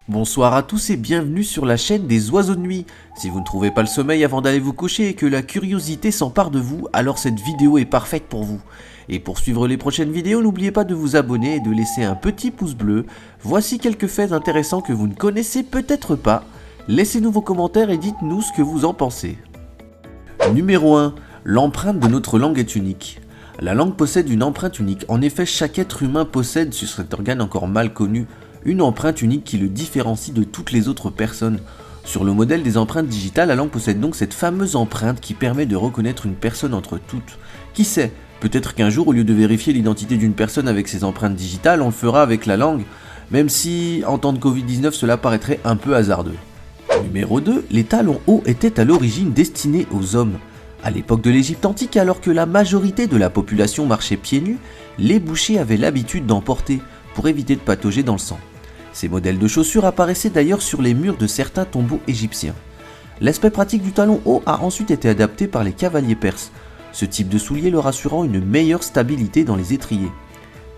Bonsoir à tous et bienvenue sur la chaîne des oiseaux de nuit. Si vous ne trouvez pas le sommeil avant d'aller vous coucher et que la curiosité s'empare de vous, alors cette vidéo est parfaite pour vous. Et pour suivre les prochaines vidéos, n'oubliez pas de vous abonner et de laisser un petit pouce bleu. Voici quelques faits intéressants que vous ne connaissez peut-être pas. Laissez-nous vos commentaires et dites-nous ce que vous en pensez. Numéro 1. L'empreinte de notre langue est unique. La langue possède une empreinte unique. En effet, chaque être humain possède, sur cet organe encore mal connu, une empreinte unique qui le différencie de toutes les autres personnes. Sur le modèle des empreintes digitales, la langue possède donc cette fameuse empreinte qui permet de reconnaître une personne entre toutes. Qui sait, peut-être qu'un jour, au lieu de vérifier l'identité d'une personne avec ses empreintes digitales, on le fera avec la langue, même si, en temps de Covid-19, cela paraîtrait un peu hasardeux. Numéro 2, les talons hauts étaient à l'origine destinés aux hommes. À l'époque de l'Égypte antique, alors que la majorité de la population marchait pieds nus, les bouchers avaient l'habitude d'en porter pour éviter de patauger dans le sang. Ces modèles de chaussures apparaissaient d'ailleurs sur les murs de certains tombeaux égyptiens. L'aspect pratique du talon haut a ensuite été adapté par les cavaliers perses, ce type de soulier leur assurant une meilleure stabilité dans les étriers.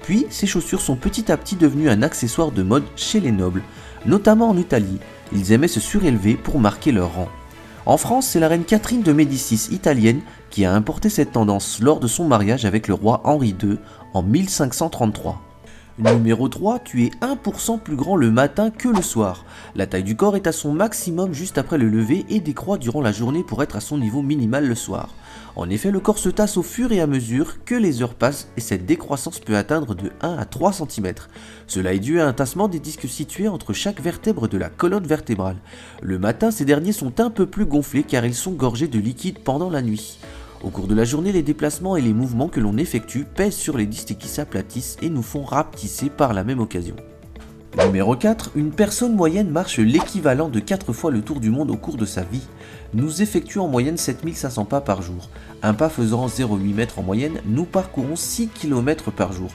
Puis, ces chaussures sont petit à petit devenues un accessoire de mode chez les nobles, notamment en Italie. Ils aimaient se surélever pour marquer leur rang. En France, c'est la reine Catherine de Médicis italienne qui a importé cette tendance lors de son mariage avec le roi Henri II en 1533. Numéro 3, tu es 1% plus grand le matin que le soir. La taille du corps est à son maximum juste après le lever et décroît durant la journée pour être à son niveau minimal le soir. En effet, le corps se tasse au fur et à mesure que les heures passent et cette décroissance peut atteindre de 1 à 3 cm. Cela est dû à un tassement des disques situés entre chaque vertèbre de la colonne vertébrale. Le matin, ces derniers sont un peu plus gonflés car ils sont gorgés de liquide pendant la nuit. Au cours de la journée, les déplacements et les mouvements que l'on effectue pèsent sur les disques qui s'aplatissent et nous font rapetisser par la même occasion. Numéro 4. Une personne moyenne marche l'équivalent de 4 fois le tour du monde au cours de sa vie. Nous effectuons en moyenne 7500 pas par jour. Un pas faisant 0,8 mètres en moyenne, nous parcourons 6 km par jour.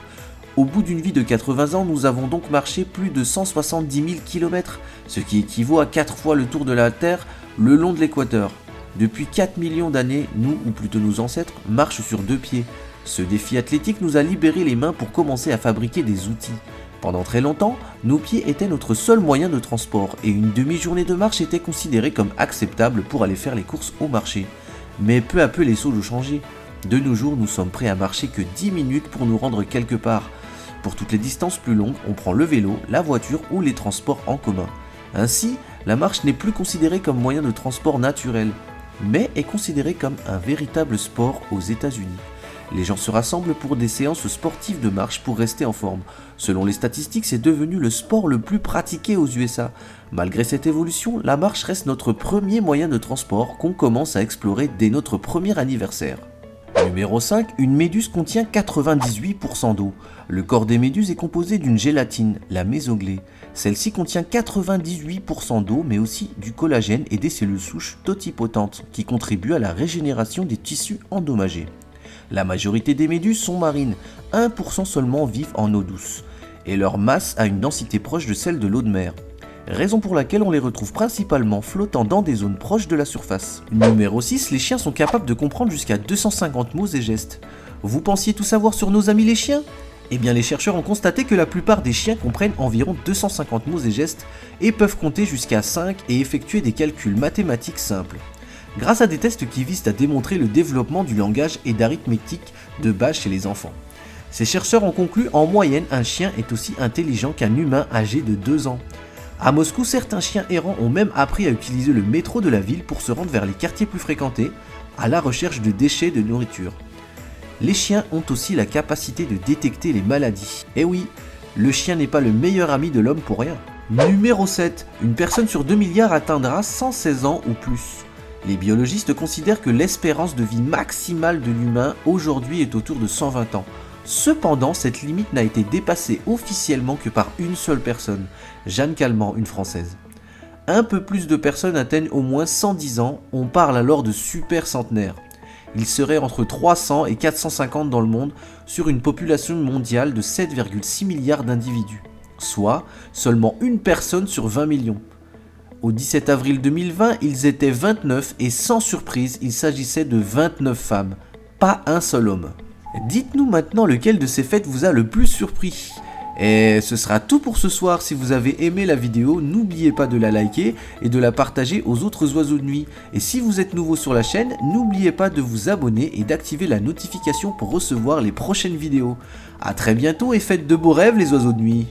Au bout d'une vie de 80 ans, nous avons donc marché plus de 170 000 km, ce qui équivaut à 4 fois le tour de la Terre le long de l'équateur. Depuis 4 millions d'années, nous, ou plutôt nos ancêtres, marchent sur 2 pieds. Ce défi athlétique nous a libéré les mains pour commencer à fabriquer des outils. Pendant très longtemps, nos pieds étaient notre seul moyen de transport et une demi-journée de marche était considérée comme acceptable pour aller faire les courses au marché. Mais peu à peu les choses ont changé. De nos jours, nous sommes prêts à marcher que 10 minutes pour nous rendre quelque part. Pour toutes les distances plus longues, on prend le vélo, la voiture ou les transports en commun. Ainsi, la marche n'est plus considérée comme moyen de transport naturel, mais est considéré comme un véritable sport aux États-Unis. Les gens se rassemblent pour des séances sportives de marche pour rester en forme. Selon les statistiques, c'est devenu le sport le plus pratiqué aux USA. Malgré cette évolution, la marche reste notre premier moyen de transport qu'on commence à explorer dès notre premier anniversaire. Numéro 5, une méduse contient 98% d'eau. Le corps des méduses est composé d'une gélatine, la mésoglée. Celle-ci contient 98% d'eau, mais aussi du collagène et des cellules souches totipotentes, qui contribuent à la régénération des tissus endommagés. La majorité des méduses sont marines, 1% seulement vivent en eau douce, et leur masse a une densité proche de celle de l'eau de mer. Raison pour laquelle on les retrouve principalement flottant dans des zones proches de la surface. Numéro 6, les chiens sont capables de comprendre jusqu'à 250 mots et gestes. Vous pensiez tout savoir sur nos amis les chiens ? Eh bien les chercheurs ont constaté que la plupart des chiens comprennent environ 250 mots et gestes et peuvent compter jusqu'à 5 et effectuer des calculs mathématiques simples. Grâce à des tests qui visent à démontrer le développement du langage et d'arithmétique de base chez les enfants. Ces chercheurs ont conclu en moyenne un chien est aussi intelligent qu'un humain âgé de 2 ans. À Moscou, certains chiens errants ont même appris à utiliser le métro de la ville pour se rendre vers les quartiers plus fréquentés, à la recherche de déchets de nourriture. Les chiens ont aussi la capacité de détecter les maladies. Et oui, le chien n'est pas le meilleur ami de l'homme pour rien. Numéro 7. Une personne sur 2 milliards atteindra 116 ans ou plus. Les biologistes considèrent que l'espérance de vie maximale de l'humain aujourd'hui est autour de 120 ans. Cependant, cette limite n'a été dépassée officiellement que par une seule personne, Jeanne Calment, une Française. Un peu plus de personnes atteignent au moins 110 ans, on parle alors de super centenaires. Il serait entre 300 et 450 dans le monde sur une population mondiale de 7,6 milliards d'individus, soit seulement une personne sur 20 millions. Au 17 avril 2020, ils étaient 29 et sans surprise, il s'agissait de 29 femmes, pas un seul homme. Dites-nous maintenant lequel de ces faits vous a le plus surpris. Et ce sera tout pour ce soir. Si vous avez aimé la vidéo, n'oubliez pas de la liker et de la partager aux autres oiseaux de nuit. Et si vous êtes nouveau sur la chaîne, n'oubliez pas de vous abonner et d'activer la notification pour recevoir les prochaines vidéos. A très bientôt et faites de beaux rêves les oiseaux de nuit.